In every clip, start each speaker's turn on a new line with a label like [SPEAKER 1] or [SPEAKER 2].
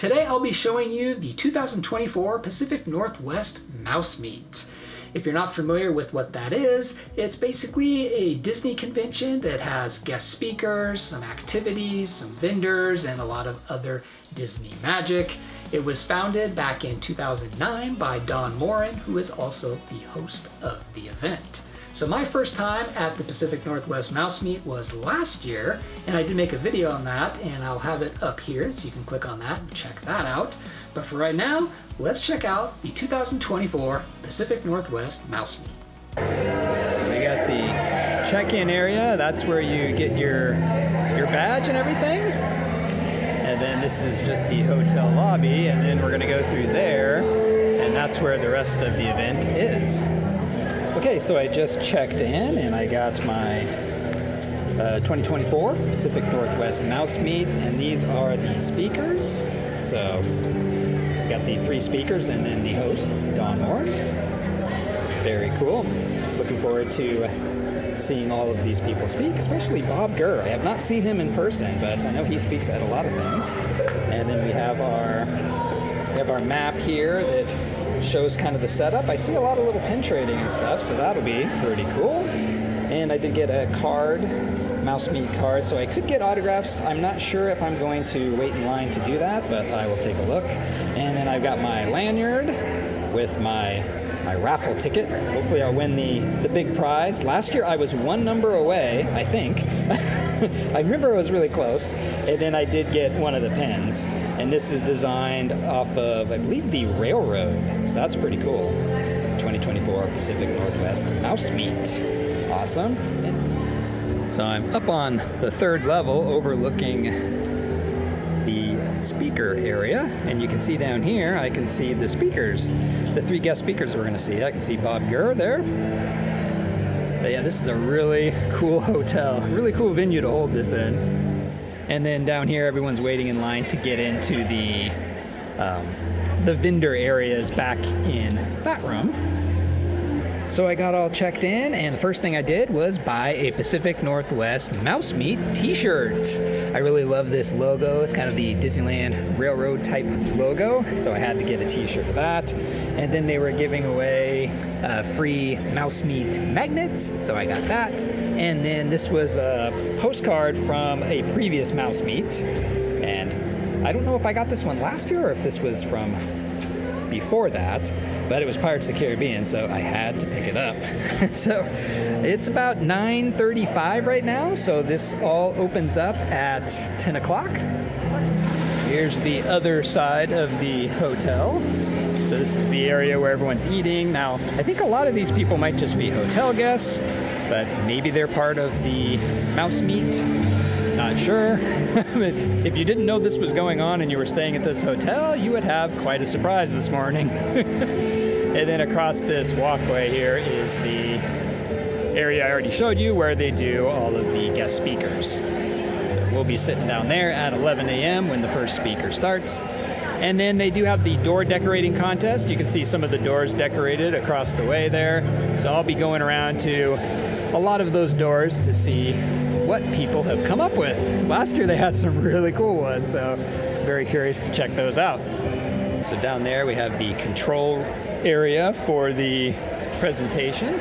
[SPEAKER 1] Today I'll be showing you the 2024 Pacific Northwest Mouse Meet. If you're not familiar with what that is, it's basically a Disney convention that has guest speakers, some activities, some vendors, and a lot of other Disney magic. It was founded back in 2009 by Don Morin, who is also the host of the event. So my first time at the Pacific Northwest Mouse Meet was last year, and I did make a video on that, and I'll have it up here so you can click on that and check that out. But for right now, let's check out the 2024 Pacific Northwest Mouse Meet.
[SPEAKER 2] We got the check-in area. That's where you get your badge and everything. And then this is just the hotel lobby, and then we're going to go through there, and that's where the rest of the event is. Okay, so I just checked in and I got my 2024 Pacific Northwest Mouse Meet, and these are the speakers. So got the 3 speakers and then the host, Don Moore. Very cool. Looking forward to seeing all of these people speak, especially Bob Gurr. I have not seen him in person, but I know he speaks at a lot of things. And then we have our map here that shows kind of the setup. I see a lot of little pin trading and stuff, so that'll be pretty cool. And I did get a card, Mouse Meet card, so I could get autographs. I'm not sure if I'm going to wait in line to do that, but I will take a look. And then I've got my lanyard with my raffle ticket. Hopefully I'll win the big prize. Last year I was 1 number away, I think. I remember it was really close. And then I did get one of the pins. And this is designed off of, I believe, the railroad. So that's pretty cool. 2024 Pacific Northwest Mouse Meet. Awesome. So I'm up on the 3rd level overlooking the speaker area. And you can see down here, I can see the speakers. The 3 guest speakers we're going to see. I can see Bob Gurr there. But yeah, this is a really cool hotel. Really cool venue to hold this in. And then down here, everyone's waiting in line to get into the vendor areas back in that room. So I got all checked in, and the first thing I did was buy a Pacific Northwest Mouse Meet t-shirt. I really love this logo. It's kind of the Disneyland Railroad type logo, so I had to get a t-shirt of that. And then they were giving away free Mouse Meet magnets, so I got that. And then this was a postcard from a previous Mouse Meet, and I don't know if I got this one last year or if this was from before that, but it was Pirates of the Caribbean, so I had to pick it up. So it's about 9:35 right now, so this all opens up at 10 o'clock. Here's the other side of the hotel. So this is the area where everyone's eating. Now, I think a lot of these people might just be hotel guests, but maybe they're part of the Mouse Meet. Not sure. But if you didn't know this was going on and you were staying at this hotel, you would have quite a surprise this morning. And then across this walkway here is the area I already showed you where they do all of the guest speakers. So we'll be sitting down there at 11 a.m. when the first speaker starts. And then they do have the door decorating contest. You can see some of the doors decorated across the way there. So I'll be going around to a lot of those doors to see what people have come up with. Last year they had some really cool ones, so very curious to check those out. So down there we have the control area for the presentation.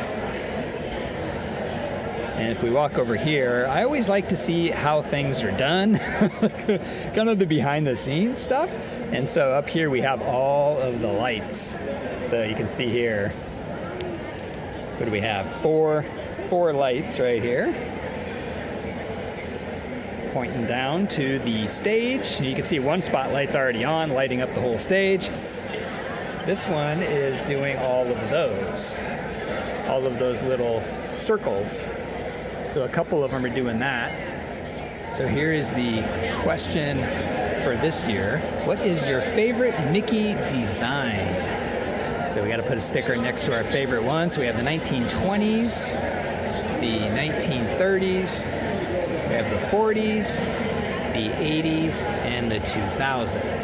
[SPEAKER 2] And if we walk over here, I always like to see how things are done, kind of the behind the scenes stuff. And so up here we have all of the lights. So you can see here, what do we have? Four lights right here, pointing down to the stage. You can see one spotlight's already on, lighting up the whole stage. This one is doing all of those little circles. So a couple of them are doing that. So here is the question for this year. What is your favorite Mickey design? So we got to put a sticker next to our favorite one. So we have the 1920s, the 1930s, we have the 40s, the 80s, and the 2000s.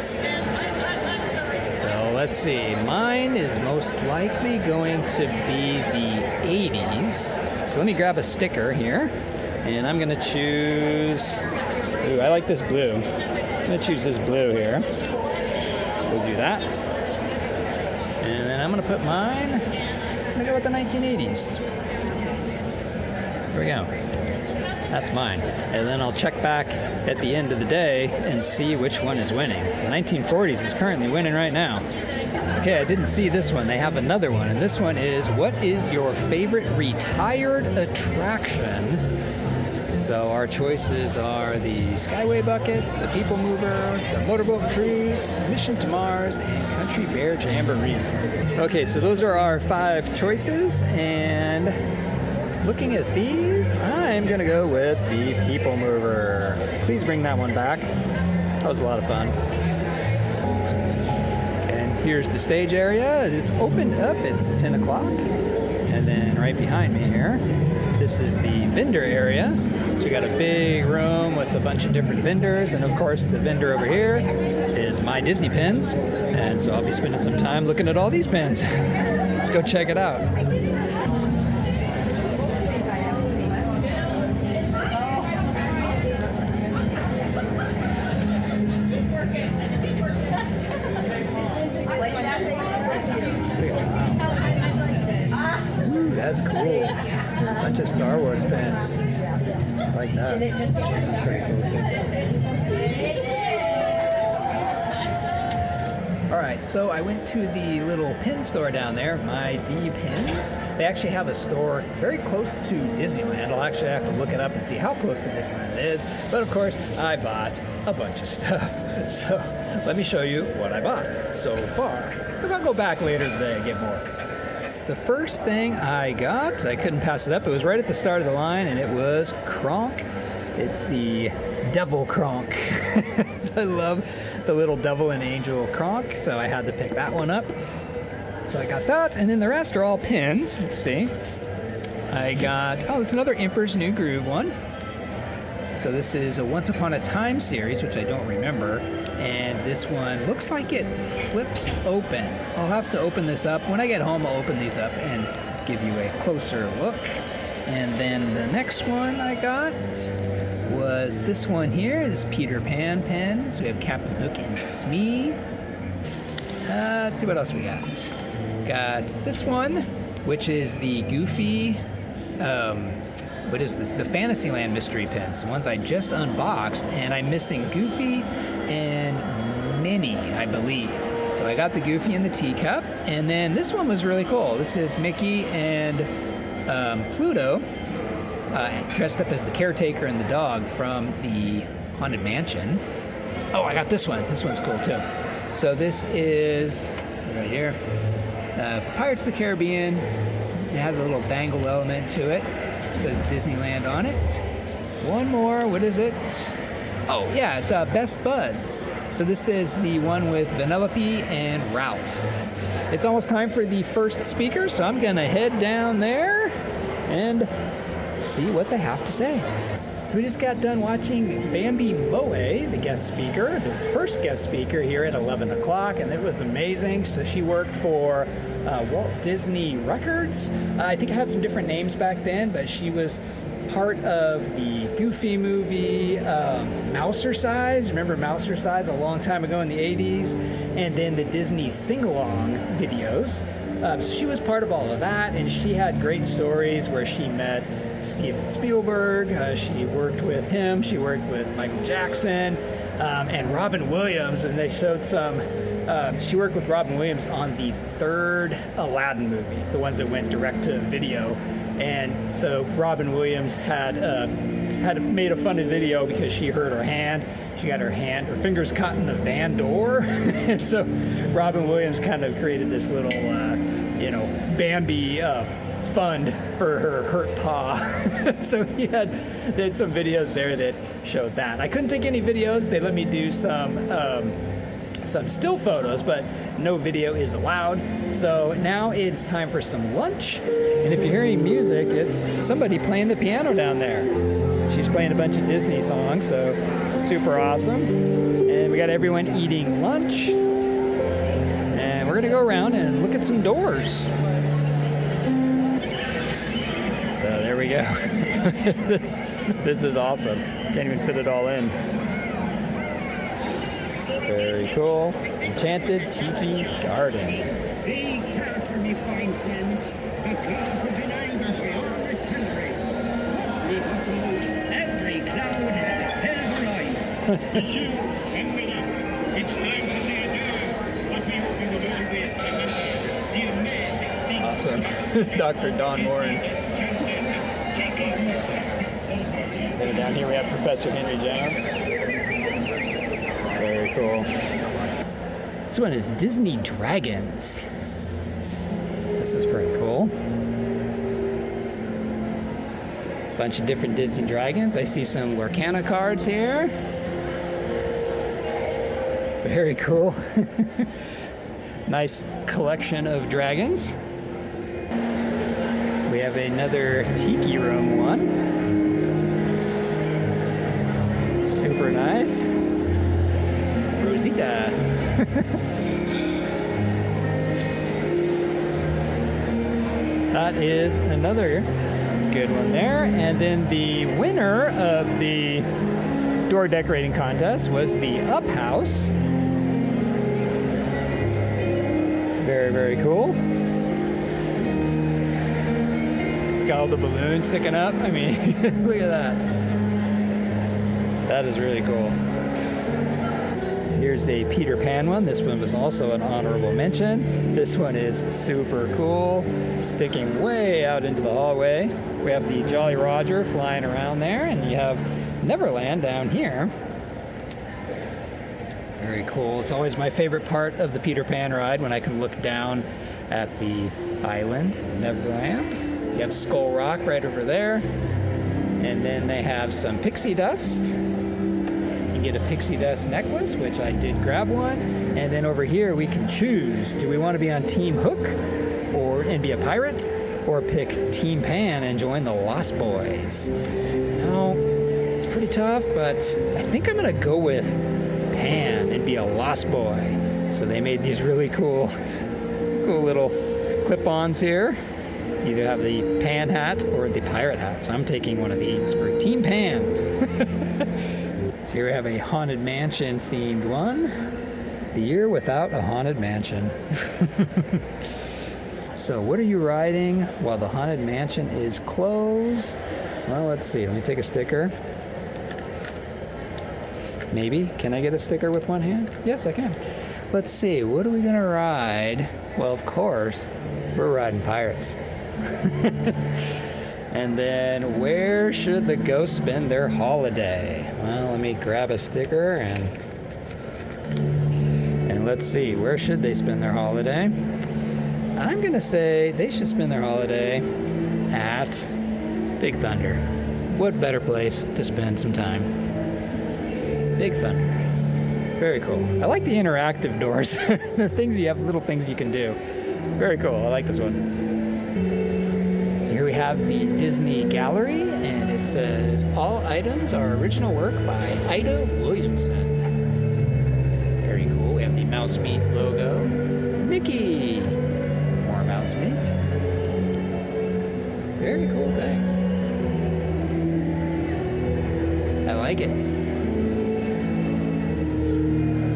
[SPEAKER 2] So let's see. Mine is most likely going to be the 80s. So let me grab a sticker here, and I'm going to choose... Ooh, I like this blue. I'm going to choose this blue here. We'll do that. And then I'm gonna put mine, I'm gonna go with the 1980s. Here we go. That's mine. And then I'll check back at the end of the day and see which one is winning. The 1940s is currently winning right now. Okay, I didn't see this one. They have another one, and this one is, what is your favorite retired attraction? So our choices are the Skyway Buckets, the People Mover, the Motorboat Cruise, Mission to Mars, and Country Bear Jamboree. Okay, so those are our 5 choices, and looking at these, I'm gonna go with the People Mover. Please bring that one back. That was a lot of fun. And here's the stage area. It is opened up, it's 10 o'clock. And then right behind me here, this is the vendor area. So we got a big room with a bunch of different vendors, and of course the vendor over here is My Disney Pins, and so I'll be spending some time looking at all these pins. Let's go check it out. Ooh, that's cool. A bunch of Star Wars pins. I like that. That's pretty cool too. All right, so I went to the little pin store down there, My D Pins. They actually have a store very close to Disneyland. I'll actually have to look it up and see how close to Disneyland it is. But of course, I bought a bunch of stuff. So let me show you what I bought so far. Because I'll go back later today and get more. The first thing I got, I couldn't pass it up. It was right at the start of the line, and it was Kronk. It's the Devil Kronk. So I love the little devil and angel Kronk, so I had to pick that one up. So I got that, and then the rest are all pins. Let's see. I got, oh, it's another Emperor's New Groove one. So this is a Once Upon a Time series, which I don't remember. And this one looks like it flips open. I'll have to open this up. When I get home, I'll open these up and give you a closer look. And then the next one I got was this one here, this Peter Pan pen. So we have Captain Hook and Smee. Let's see what else we got. Got this one, which is the Goofy, what is this? The Fantasyland mystery pins, the ones I just unboxed, and I'm missing Goofy and Minnie, I believe. So I got the Goofy and the teacup, and then this one was really cool. This is Mickey and Pluto dressed up as the caretaker and the dog from the Haunted Mansion. Oh, I got this one. This one's cool too. So this is right here, Pirates of the Caribbean. It has a little bangle element to it. It says Disneyland on it. One more, what is it? Oh yeah, it's Best Buds. So this is the one with Vanellope and Ralph. It's almost time for the first speaker, so I'm gonna head down there and see what they have to say. So we just got done watching Bambi Moe, the guest speaker, the first guest speaker here at 11 o'clock, and it was amazing. So she worked for Walt Disney Records. I think it had some different names back then, but she was part of the Goofy movie, Mousercise. Remember Mousercise a long time ago in the 80s? And then the Disney sing-along videos. So she was part of all of that, and she had great stories where she met Steven Spielberg. She worked with him. She worked with Michael Jackson and Robin Williams, and they showed some. She worked with Robin Williams on the third Aladdin movie, the ones that went direct to video. And so Robin Williams had made a funny video because she hurt her hand. She got her fingers caught in the van door. And so Robin Williams kind of created this little, Bambi fund for her hurt paw. So they had some videos there that showed that. I couldn't take any videos. They let me do some still photos, but no video is allowed. So now it's time for some lunch. And if you're hearing music, it's somebody playing the piano down there. She's playing a bunch of Disney songs, so super awesome. And we got everyone eating lunch. And we're gonna go around and look at some doors. So there we go. This is awesome. Can't even fit it all in. Very cool. Enchanted Tiki Garden.
[SPEAKER 3] Be careful, me fine friends. The clouds have been angry beyond the celebrate. Every cloud has a hell of a ride.
[SPEAKER 4] Monsieur, young Miller, it's time to say adieu. But we will always remember the amazing thing.
[SPEAKER 2] Awesome. Dr. Don Warren. Then down here we have Professor Henry Jones. Very cool. This one is Disney Dragons. This is pretty cool. Bunch of different Disney dragons. I see some Lorcana cards here. Very cool. Nice collection of dragons. We have another Tiki Room one. Super nice. Rosita. That is another good one there. And then the winner of the door decorating contest was the Up House. Very, very cool. Got all the balloons sticking up. I mean, look at that. That is really cool. So here's a Peter Pan one. This one was also an honorable mention. This one is super cool, sticking way out into the hallway. We have the Jolly Roger flying around there, and you have Neverland down here. Very cool. It's always my favorite part of the Peter Pan ride when I can look down at the island, Neverland. You have Skull Rock right over there. And then they have some pixie dust. You get a pixie dust necklace, which I did grab one. And then over here we can choose. Do we want to be on Team Hook and be a pirate? Or pick Team Pan and join the Lost Boys? Now, it's pretty tough, but I think I'm going to go with Pan and be a Lost Boy. So they made these really cool little clip-ons here. You either have the Pan hat or the pirate hat. So I'm taking one of these for Team Pan. So here we have a Haunted Mansion themed one. The year without a Haunted Mansion. So what are you riding while the Haunted Mansion is closed? Well, let's see. Let me take a sticker. Maybe. Can I get a sticker with one hand? Yes, I can. Let's see. What are we going to ride? Well, of course, we're riding pirates. And then where should the ghosts spend their holiday? Well, let me grab a sticker and let's see. Where should they spend their holiday? I'm going to say they should spend their holiday at Big Thunder. What better place to spend some time? Big Thunder. Very cool. I like the interactive doors. The things you have, little things you can do. Very cool. I like this one. So here we have the Disney Gallery, and it says, all items are original work by Ida Williamson. Very cool. We have the Mouse Meat logo. Mickey. More Mouse Meat. Very cool things. I like it.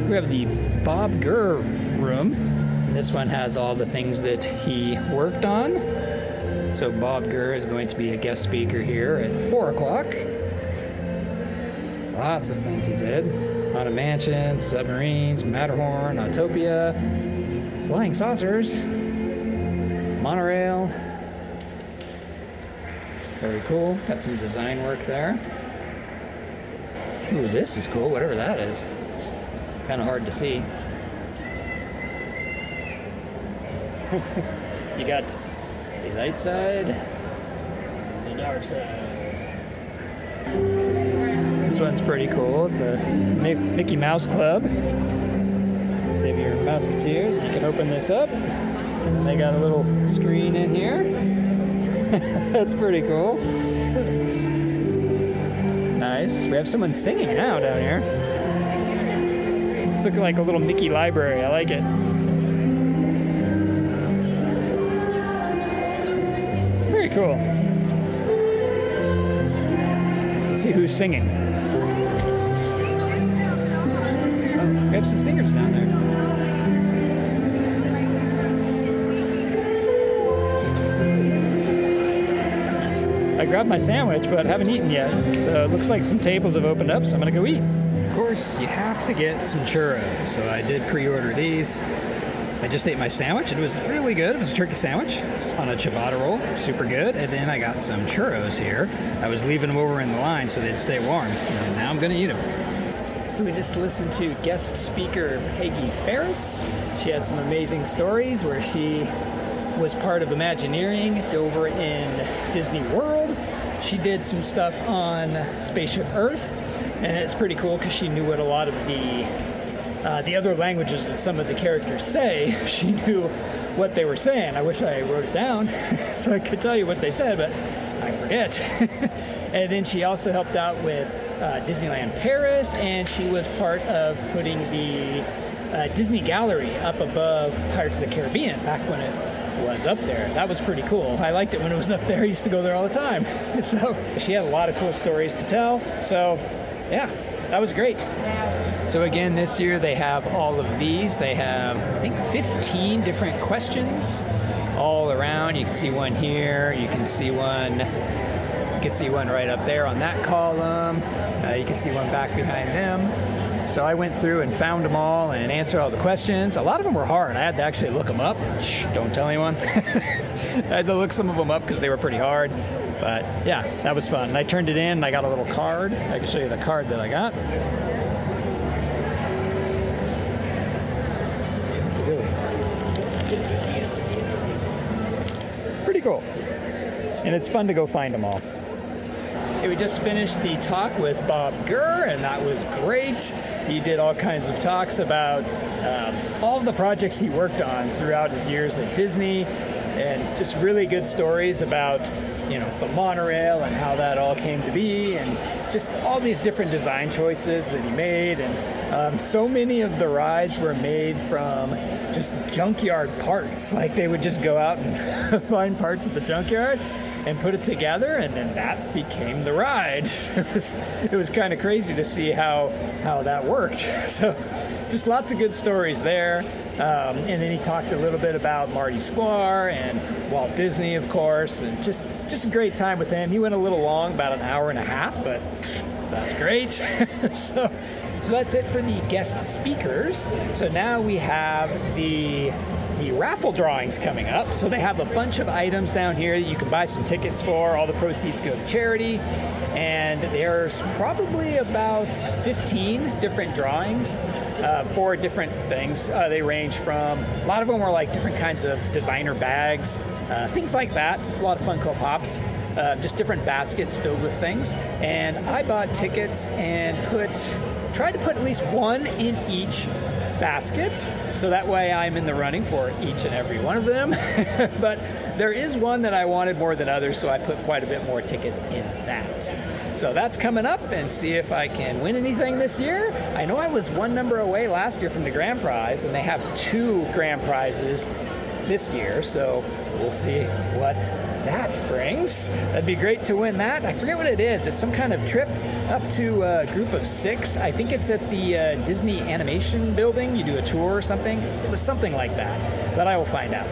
[SPEAKER 2] We have the Bob Gurr room. And this one has all the things that he worked on. So Bob Gurr is going to be a guest speaker here at 4 o'clock. Lots of things he did. Haunted Mansion, submarines, Matterhorn, Autopia, flying saucers, monorail. Very cool. Got some design work there. Ooh, this is cool, whatever that is. It's kind of hard to see. You got the light side, the dark side. This one's pretty cool. It's a Mickey Mouse Club. So you have your Mouseketeers. You can open this up. And they got a little screen in here. That's pretty cool. Nice. We have someone singing now down here. It's looking like a little Mickey library. I like it. Very cool. Let's see who's singing. We have some singers down there. I grabbed my sandwich, but haven't eaten yet. So it looks like some tables have opened up, so I'm gonna go eat. Of course, you have to get some churros. So I did pre-order these. I just ate my sandwich. It was really good. It was a turkey sandwich on a ciabatta roll. Super good. And then I got some churros here. I was leaving them over in the line so they'd stay warm. And now I'm gonna eat them. So we just listened to guest speaker Peggy Ferris. She had some amazing stories where she was part of Imagineering over in Disney World. She did some stuff on Spaceship Earth, and it's pretty cool because she knew what a lot of the other languages that some of the characters say. She knew what they were saying. I wish I wrote it down so I could tell you what they said, but I forget. And then she also helped out with Disneyland Paris, and she was part of putting the Disney Gallery up above Pirates of the Caribbean back when it was up there. That was pretty cool. I liked it when it was up there. I used to go there all the time. So she had a lot of cool stories to tell. So yeah, that was great. So again, this year they have all of these. They have, I think, 15 different questions all around. You can see one here. You can see one. You can see one right up there on that column. You can see one back behind them. So I went through and found them all and answered all the questions. A lot of them were hard. I had to actually look them up. Shh, don't tell anyone. I had to look some of them up because they were pretty hard. But yeah, that was fun. And I turned it in and I got a little card. I can show you the card that I got. Pretty cool. And it's fun to go find them all. Okay, we just finished the talk with Bob Gurr, and that was great. He did all kinds of talks about all of the projects he worked on throughout his years at Disney, and just really good stories about, you know, the monorail and how that all came to be, and just all these different design choices that he made. And so many of the rides were made from just junkyard parts. Like they would just go out and find parts at the junkyard and put it together, and then that became the ride. It was kind of crazy to see how that worked. So just lots of good stories there. And then he talked a little bit about Marty Sklar and Walt Disney, of course, and just a great time with him. He went a little long, about an hour and a half, but that's great. So that's it for the guest speakers. So now we have the raffle drawings coming up. So they have a bunch of items down here that you can buy some tickets for. All the proceeds go to charity. And there's probably about 15 different drawings for different things. They range from, a lot of them were like different kinds of designer bags, things like that. A lot of Funko Pops. Just different baskets filled with things. And I bought tickets and tried to put at least one in each basket, so that way I'm in the running for each and every one of them. But there is one that I wanted more than others, so I put quite a bit more tickets in that. So that's coming up, and see if I can win anything this year. I know I was one number away last year from the grand prize, and they have 2 grand prizes this year, so we'll see what that brings. That'd be great to win that. I forget what it is. It's some kind of trip up to a group of 6. I think it's at the Disney Animation Building. You do a tour or something. It was something like that, but I will find out.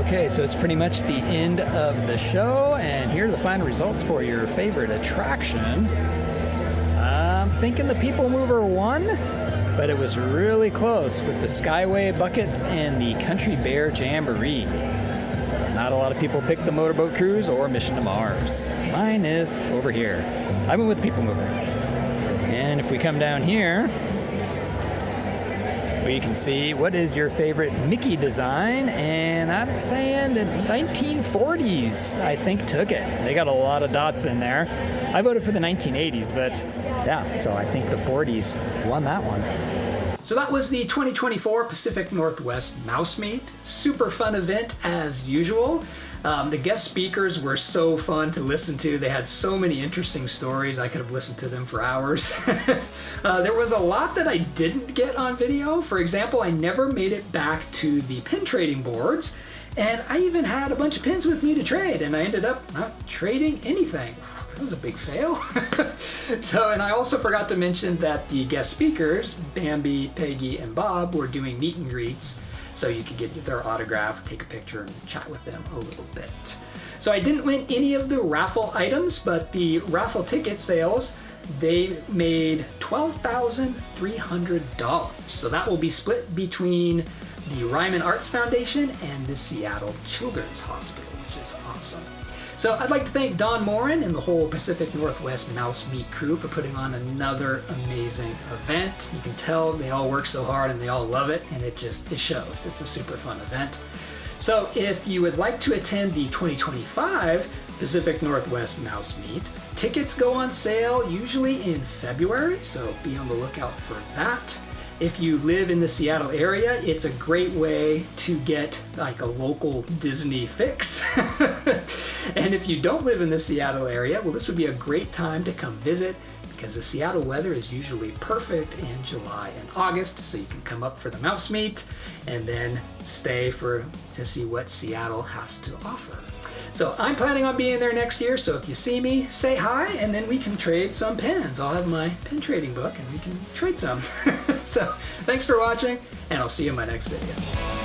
[SPEAKER 2] Okay, so it's pretty much the end of the show, and here are the final results for your favorite attraction. I'm thinking the People Mover won, but it was really close with the Skyway Buckets and the Country Bear Jamboree. So not a lot of people picked the Motorboat Cruise or Mission to Mars. Mine is over here. I went with People Mover. And if we come down here, you can see what is your favorite Mickey design, and I'm saying the 1940s I think took it. They got a lot of dots in there. I voted for the 1980s, but yeah, so I think the 40s won that one.
[SPEAKER 1] So that was the 2024 Pacific Northwest Mouse Meet. Super fun event as usual. The guest speakers were so fun to listen to. They had so many interesting stories. I could have listened to them for hours. There was a lot that I didn't get on video. For example, I never made it back to the pin trading boards, and I even had a bunch of pins with me to trade, and I ended up not trading anything. That was a big fail. And I also forgot to mention that the guest speakers, Bambi, Peggy, and Bob, were doing meet and greets, so you could get their autograph, take a picture, and chat with them a little bit. So I didn't win any of the raffle items, but the raffle ticket sales, they made $12,300. So that will be split between the Ryman Arts Foundation and the Seattle Children's Hospital, which is awesome. So I'd like to thank Don Morin and the whole Pacific Northwest Mouse Meet crew for putting on another amazing event. You can tell they all work so hard and they all love it, and it shows. It's a super fun event. So if you would like to attend the 2025 Pacific Northwest Mouse Meet, tickets go on sale usually in February, so be on the lookout for that. If you live in the Seattle area, it's a great way to get like a local Disney fix. And if you don't live in the Seattle area, well, this would be a great time to come visit, because the Seattle weather is usually perfect in July and August, so you can come up for the Mouse Meet and then stay to see what Seattle has to offer. So I'm planning on being there next year, so if you see me, say hi, and then we can trade some pins. I'll have my pin trading book and we can trade some. So thanks for watching, and I'll see you in my next video.